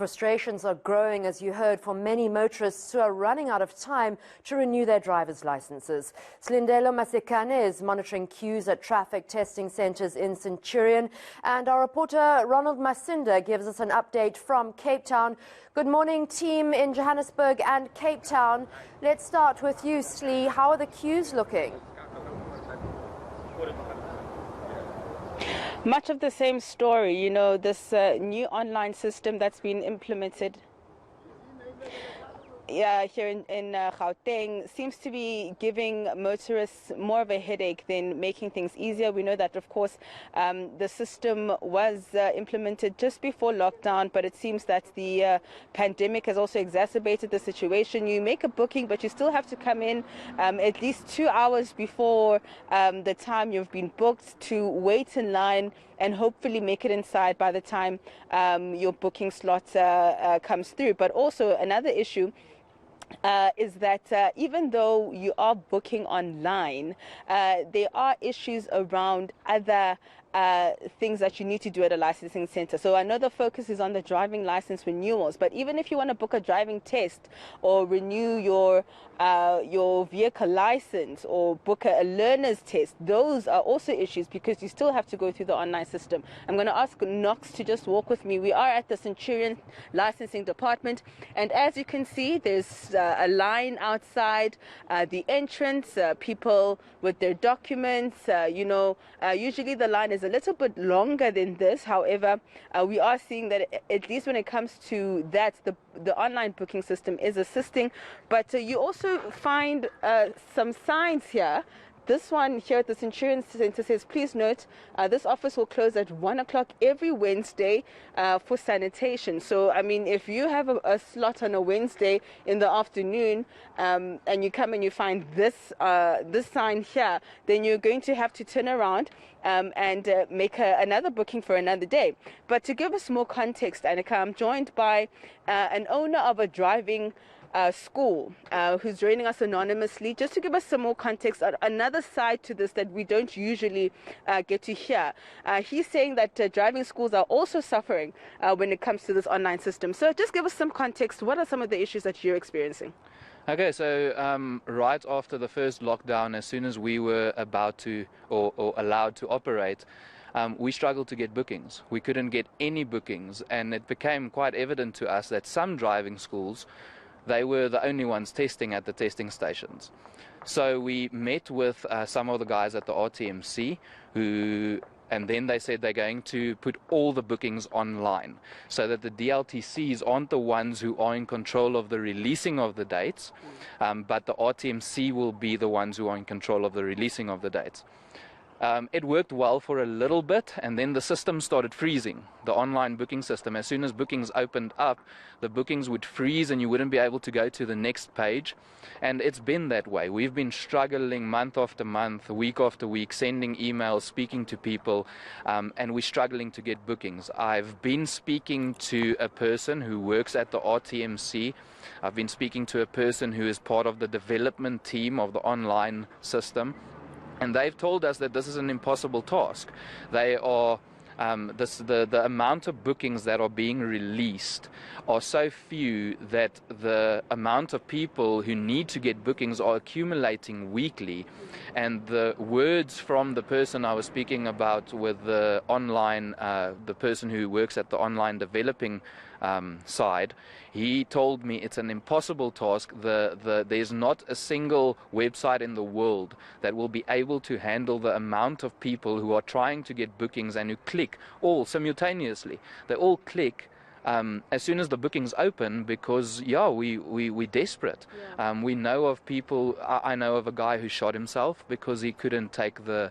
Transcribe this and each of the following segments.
Frustrations are growing, as you heard, for many motorists who are running out of time to renew their driver's licenses. Silindelo Masikane is monitoring queues at traffic testing centres in Centurion, and our reporter Ronald Masinda gives us an update from Cape Town. Good morning, team in Johannesburg and Cape Town. Let's start with you, Slee. How are the queues looking? Much of the same story, you know, this new online system that's been implemented here in Gauteng seems to be giving motorists more of a headache than making things easier. We know that, of course, the system was implemented just before lockdown, but it seems that the pandemic has also exacerbated the situation. You make a booking, but you still have to come in at least 2 hours before the time you've been booked to wait in line and hopefully make it inside by the time your booking slot comes through. But also another issue is that even though you are booking online, there are issues around other things that you need to do at a licensing center. So I know the focus is on the driving license renewals, but even if you want to book a driving test or renew your vehicle license or book a learner's test, those are also issues because you still have to go through the online system. I'm going to ask Knox to just walk with me. We are at the Centurion licensing department, and as you can see, there's a line outside the entrance, people with their documents. Usually the line is a little bit longer than this. However, we are seeing that at least when it comes to that, the online booking system is assisting. But you also find some signs here. This one here at the Centurion Center says, please note, this office will close at 1 o'clock every Wednesday for sanitation. So, I mean, if you have a slot on a Wednesday in the afternoon and you come and you find this sign here, then you're going to have to turn around and make another booking for another day. But to give us more context, Annika, I'm joined by an owner of a driving school who's joining us anonymously, just to give us some more context on another side to this that we don't usually get to hear. He's saying that driving schools are also suffering when it comes to this online system. So just give us some context. What are some of the issues that you're experiencing? Okay, so right after the first lockdown, as soon as we were about to or allowed to operate, we struggled to get bookings. We couldn't get any bookings, and it became quite evident to us that some driving schools, they were the only ones testing at the testing stations. So we met with some of the guys at the RTMC and then they said they're going to put all the bookings online so that the DLTCs aren't the ones who are in control of the releasing of the dates, but the RTMC will be the ones who are in control of the releasing of the dates. It worked well for a little bit, and then the system started freezing, the online booking system. As soon as bookings opened up, the bookings would freeze and you wouldn't be able to go to the next page. And it's been that way. We've been struggling month after month, week after week, sending emails, speaking to people, and we're struggling to get bookings. I've been speaking to a person who works at the RTMC. I've been speaking to a person who is part of the development team of the online system. And they've told us that this is an impossible task. They are the amount of bookings that are being released are so few that the amount of people who need to get bookings are accumulating weekly. And the words from the person I was speaking about with the online, the person who works at the online developing side, he told me it's an impossible task. There's not a single website in the world that will be able to handle the amount of people who are trying to get bookings and who click all simultaneously. They all click as soon as the bookings open because, we're desperate. Yeah. We know of people, I know of a guy who shot himself because he couldn't take the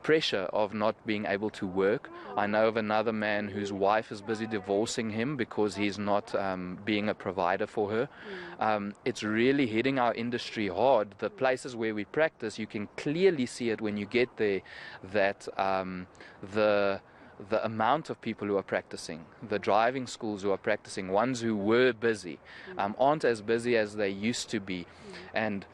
pressure of not being able to work. I know of another man whose wife is busy divorcing him because he's not being a provider for her. It's really hitting our industry hard. The places where we practice, you can clearly see it when you get there, that the amount of people who are practicing, the driving schools who are practicing, ones who were busy, aren't as busy as they used to be. And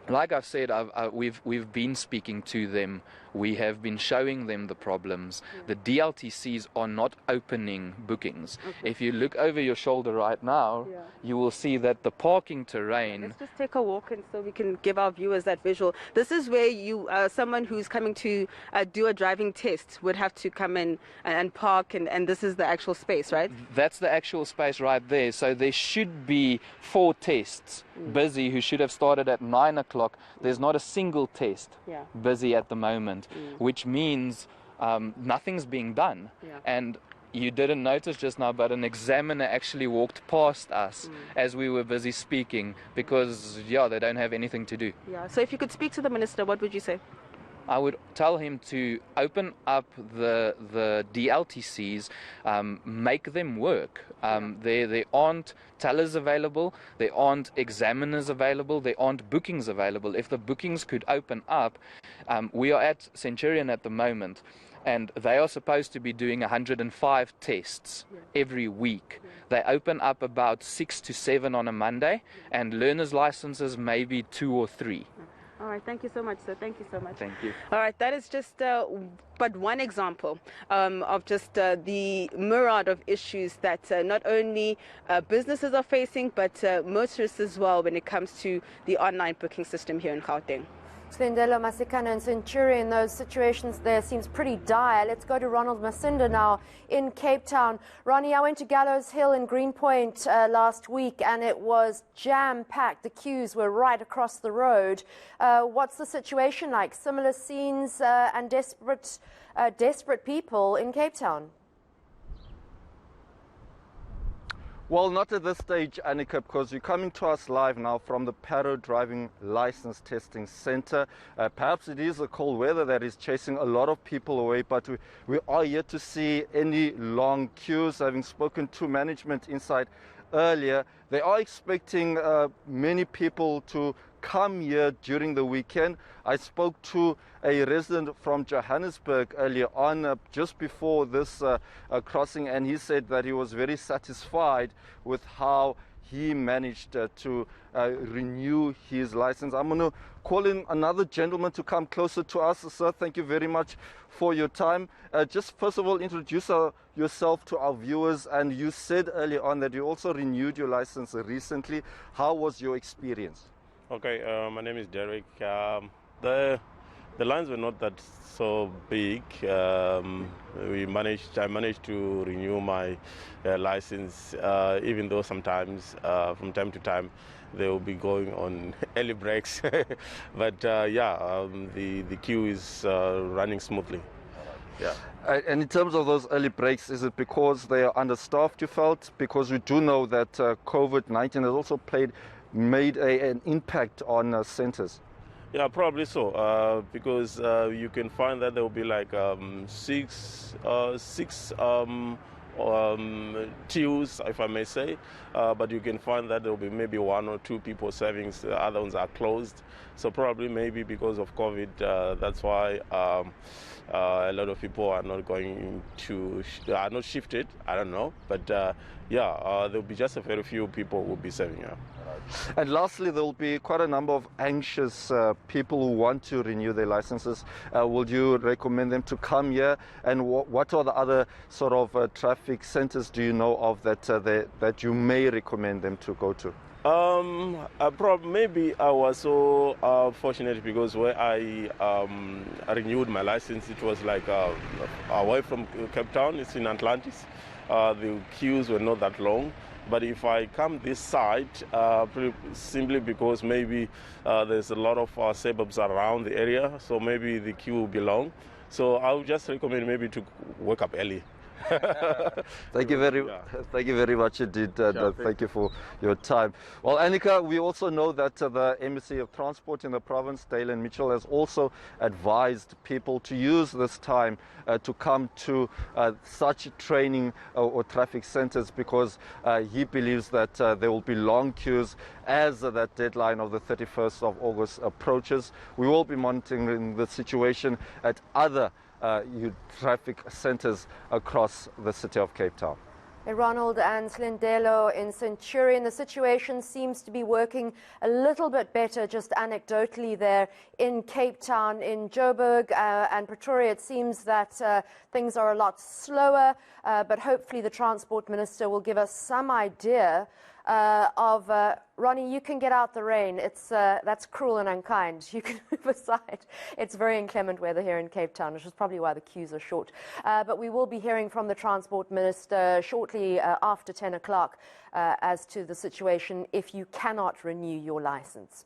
Like I've said, we've been speaking to them. We have been showing them the problems. The DLTCs are not opening bookings. If you look over your shoulder right now, you will see that the parking terrain. Let's just take a walk and so we can give our viewers that visual. This is where you, someone who's coming to do a driving test would have to come in and park, and this is the actual space, right? That's the actual space right there. So there should be 4 tests busy who should have started at 9 o'clock. There's not a single test busy at the moment, which means nothing's being done. And you didn't notice just now, but an examiner actually walked past us as we were busy speaking because, they don't have anything to do. So if you could speak to the minister, what would you say? I would tell him to open up the DLTCs, make them work. There aren't tellers available, there aren't examiners available, there aren't bookings available. If the bookings could open up, we are at Centurion at the moment, and they are supposed to be doing 105 tests every week. They open up about 6 to 7 on a Monday, and learners' licenses maybe 2 or 3. All right, thank you so much, sir. Thank you so much. Thank you. All right, that is just but one example of just the myriad of issues that not only businesses are facing, but motorists as well when it comes to the online booking system here in Gauteng. Silindelo, Masikane and Centurion, those situations there seems pretty dire. Let's go to Ronald Masinda now in Cape Town. Ronnie, I went to Gallows Hill in Greenpoint last week and it was jam-packed. The queues were right across the road. What's the situation like? Similar scenes and desperate people in Cape Town? Well, not at this stage, Annika, because you're coming to us live now from the Paro Driving License Testing Center. Perhaps it is the cold weather that is chasing a lot of people away, but we are yet to see any long queues. Having spoken to management inside earlier, they are expecting many people to come here during the weekend. I spoke to a resident from Johannesburg earlier on, just before this crossing, and he said that he was very satisfied with how he managed to renew his license. I'm going to call in another gentleman to come closer to us. Sir, thank you very much for your time. Just first of all, introduce yourself to our viewers. And you said earlier on that you also renewed your license recently. How was your experience? Okay, my name is Derek. The lines were not that so big. I managed to renew my license, even though sometimes, from time to time, they will be going on early breaks. But the queue is running smoothly. Yeah. And in terms of those early breaks, is it because they are understaffed, you felt? Because we do know that COVID-19 has also made an impact on centers. Yeah, probably so, because you can find that there will be like six queues, if I may say, but you can find that there will be maybe 1 or 2 people serving, the other ones are closed. So probably maybe because of COVID, that's why a lot of people are not going to, are not shifted, I don't know, but there will be just a very few people who will be serving. Yeah. And lastly, there will be quite a number of anxious people who want to renew their licenses. Would you recommend them to come here? And what are the other sort of traffic centers do you know of that you may recommend them to go to? Maybe I was so fortunate because where I renewed my license, it was like away from Cape Town. It's in Atlantis. The queues were not that long. But if I come this side, simply because maybe there's a lot of suburbs around the area, so maybe the queue will be long. So I would just recommend maybe to wake up early. Thank you very much indeed. Thank you for your time. Well, Annika, we also know that the Embassy of Transport in the province, Dale and Mitchell, has also advised people to use this time to come to such training or traffic centers, because he believes that there will be long queues as that deadline of the 31st of August approaches. We will be monitoring the situation at other traffic centers across the city of Cape Town. Ronald and Silindelo in Centurion. The situation seems to be working a little bit better, just anecdotally there in Cape Town, in Joburg and Pretoria. It seems that things are a lot slower, but hopefully the Transport Minister will give us some idea of Ronnie, you can get out the rain. That's cruel and unkind. You can move aside. It's very inclement weather here in Cape Town, which is probably why the queues are short. But we will be hearing from the Transport Minister shortly after 10 o'clock as to the situation if you cannot renew your license.